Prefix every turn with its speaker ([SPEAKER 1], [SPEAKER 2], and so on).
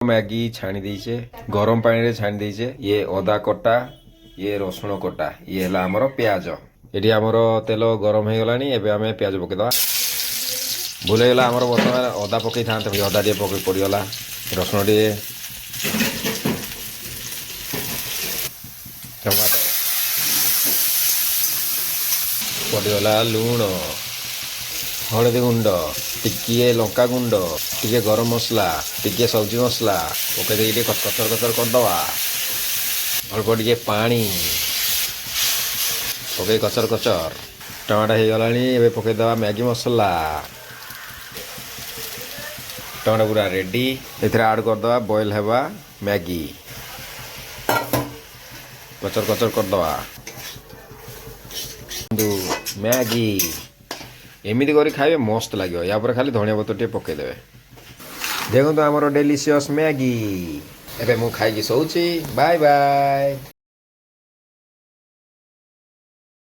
[SPEAKER 1] Maggi छाणी देचे गरम पानी रे छाणी देचे ये अदा कटा ये रसुण कटा ये है आमर प्याज ये आमर तेल गरम हो गलानी एबे आमे प्याज पकेदवा भूल गला आमर बर्तमान अदा पकई था अदा टे पकई पड़गला रसुण टे टमाटो पड़गला लुण हलदी गुंड टिके लंका गुंड टिके गरम मसला टिके सब्जी मसला पकई देके कचर कचर करदवा अल्प टिके पानी पकई कचर कचर टमाटा हो गलानी एबे पकईदवा मैगी मसला टमाटा पूरा रेडी एथरे ऐड करदवा बॉयल हेबा मैगी कचर कचर करदवा मैगी एमती कर खाइबे मस्त लगे या खाली धनिया पत्र टे पकईदेवे देखो आमर डेलीशियस मैगी एबे मु खाई सोची बाय बाय।